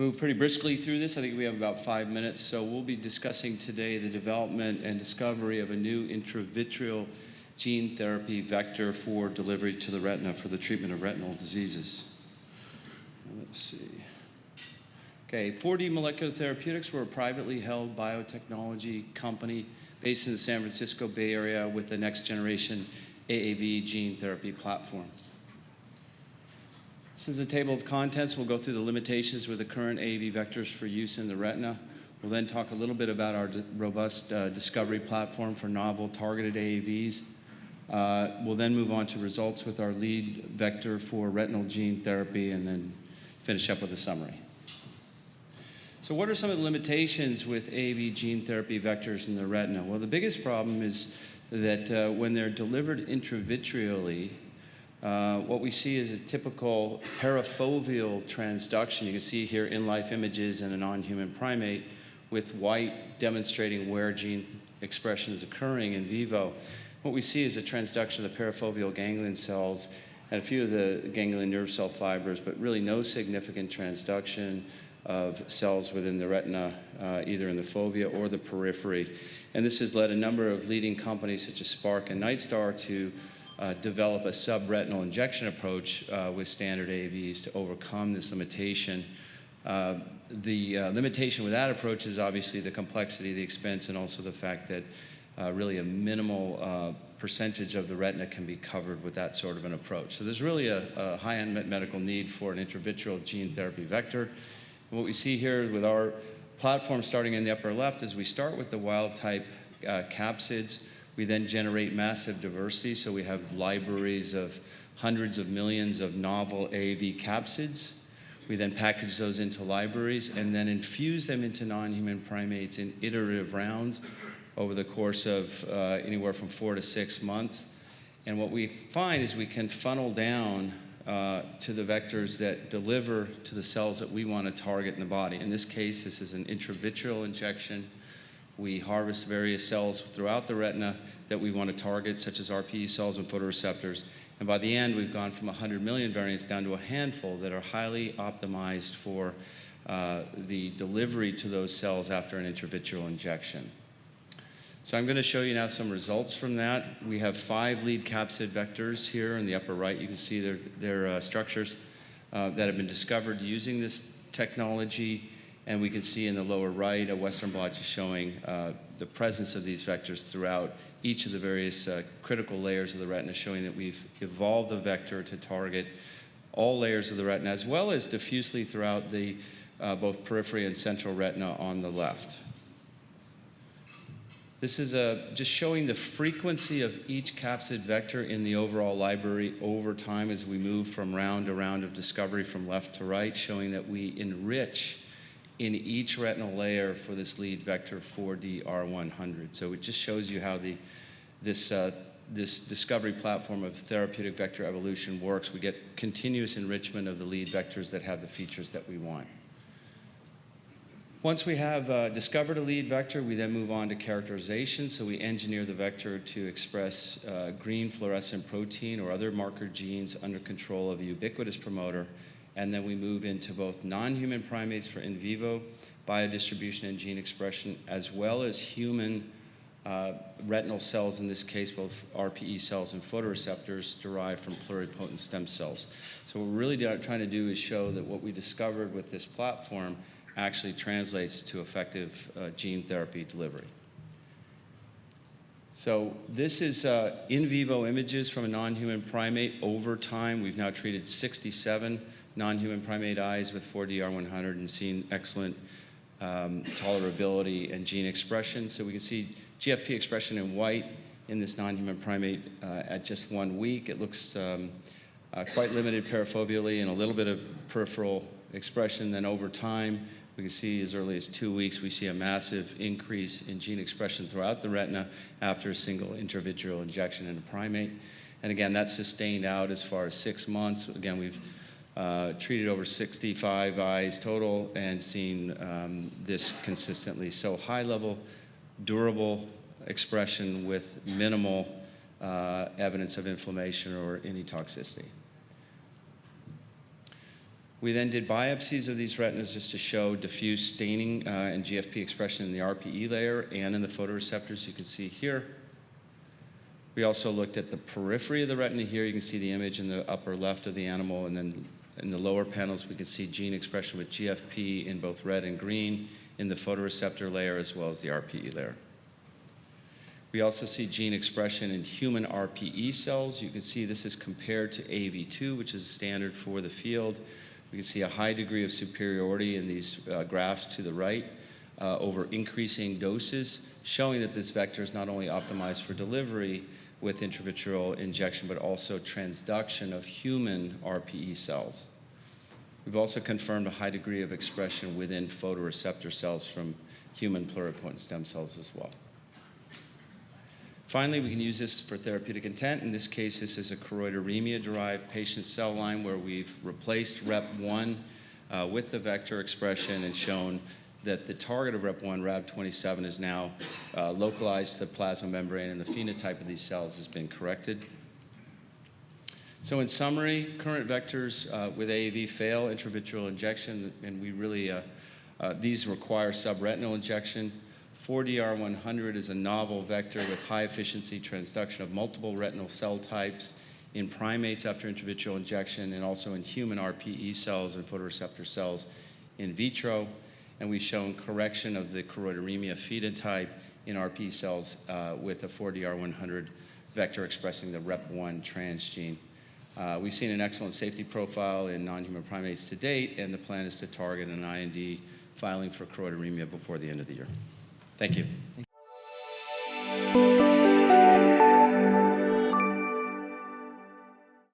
move pretty briskly through this. I think we have about 5 minutes. So we'll be discussing today the development and discovery of a new intravitreal gene therapy vector for delivery to the retina for the treatment of retinal diseases. Let's see. Okay, 4D Molecular Therapeutics, we're a privately held biotechnology company based in the San Francisco Bay Area with the next generation AAV gene therapy platform. This is the table of contents. We'll go through the limitations with the current AAV vectors for use in the retina. We'll then talk a little bit about our robust discovery platform for novel targeted AAVs. We'll then move on to results with our lead vector for retinal gene therapy and then finish up with a summary. So what are some of the limitations with AAV gene therapy vectors in the retina? Well, the biggest problem is that when they're delivered intravitreally, what we see is a typical parafoveal transduction. You can see here in-life images in a non-human primate with white demonstrating where gene expression is occurring in vivo. What we see is a transduction of the parafoveal ganglion cells and a few of the ganglion nerve cell fibers, but really no significant transduction of cells within the retina, either in the fovea or the periphery. And this has led a number of leading companies such as Spark and Nightstar to develop a subretinal injection approach with standard AAVs to overcome this limitation. The limitation with that approach is obviously the complexity, the expense, and also the fact that really a minimal percentage of the retina can be covered with that sort of an approach. So there's really a high unmet medical need for an intravitreal gene therapy vector. And what we see here with our platform starting in the upper left is we start with the wild type capsids. We then generate massive diversity, so we have libraries of hundreds of millions of novel AAV capsids. We then package those into libraries and then infuse them into non-human primates in iterative rounds over the course of anywhere from 4 to 6 months. And what we find is we can funnel down to the vectors that deliver to the cells that we want to target in the body. In this case, this is an intravitreal injection. We harvest various cells throughout the retina that we want to target, such as RPE cells and photoreceptors. And by the end, we've gone from 100 million variants down to a handful that are highly optimized for the delivery to those cells after an intravitreal injection. So I'm going to show you now some results from that. We have 5 lead capsid vectors here in the upper right. You can see their structures that have been discovered using this technology. And we can see in the lower right, a Western blot is showing the presence of these vectors throughout each of the various critical layers of the retina, showing that we've evolved a vector to target all layers of the retina, as well as diffusely throughout the both periphery and central retina on the left. This is just showing the frequency of each capsid vector in the overall library over time as we move from round to round of discovery from left to right, showing that we enrich in each retinal layer for this lead vector 4D R100. So it just shows you how this discovery platform of therapeutic vector evolution works. We get continuous enrichment of the lead vectors that have the features that we want. Once we have discovered a lead vector, we then move on to characterization. So we engineer the vector to express green fluorescent protein or other marker genes under control of a ubiquitous promoter. And then we move into both non-human primates for in vivo biodistribution and gene expression, as well as human retinal cells, in this case, both RPE cells and photoreceptors derived from pluripotent stem cells. So what we're really trying to do is show that what we discovered with this platform actually translates to effective gene therapy delivery. So this is in vivo images from a non-human primate over time. We've now treated 67 non-human primate eyes with 4D R100 and seen excellent tolerability and gene expression. So we can see GFP expression in white in this non-human primate at just 1 week. It looks quite limited parafoveally and a little bit of peripheral expression. Then over time, we can see as early as 2 weeks, we see a massive increase in gene expression throughout the retina after a single intravitreal injection in a primate. And again, that's sustained out as far as 6 months. Again, we've treated over 65 eyes total and seen this consistently. So high-level, durable expression with minimal evidence of inflammation or any toxicity. We then did biopsies of these retinas just to show diffuse staining and GFP expression in the RPE layer and in the photoreceptors you can see here. We also looked at the periphery of the retina here. You can see the image in the upper left of the animal, and then in the lower panels we can see gene expression with GFP in both red and green in the photoreceptor layer as well as the RPE layer. We also see gene expression in human RPE cells. You can see this is compared to AAV2, which is standard for the field. We can see a high degree of superiority in these graphs to the right over increasing doses, showing that this vector is not only optimized for delivery with intravitreal injection, but also transduction of human RPE cells. We've also confirmed a high degree of expression within photoreceptor cells from human pluripotent stem cells as well. Finally, we can use this for therapeutic intent. In this case, this is a choroideremia-derived patient cell line where we've replaced REP1 with the vector expression and shown that the target of REP1, RAB27, is now localized to the plasma membrane, and the phenotype of these cells has been corrected. So in summary, current vectors with AAV fail intravitreal injection, and we really, these require subretinal injection. 4D-R100 is a novel vector with high efficiency transduction of multiple retinal cell types in primates after intravitreal injection, and also in human RPE cells and photoreceptor cells in vitro. And we've shown correction of the choroideremia phenotype in RPE cells with a 4D-R100 vector expressing the REP1 transgene. We've seen an excellent safety profile in non-human primates to date, and the plan is to target an IND filing for choroideremia before the end of the year. Thank you.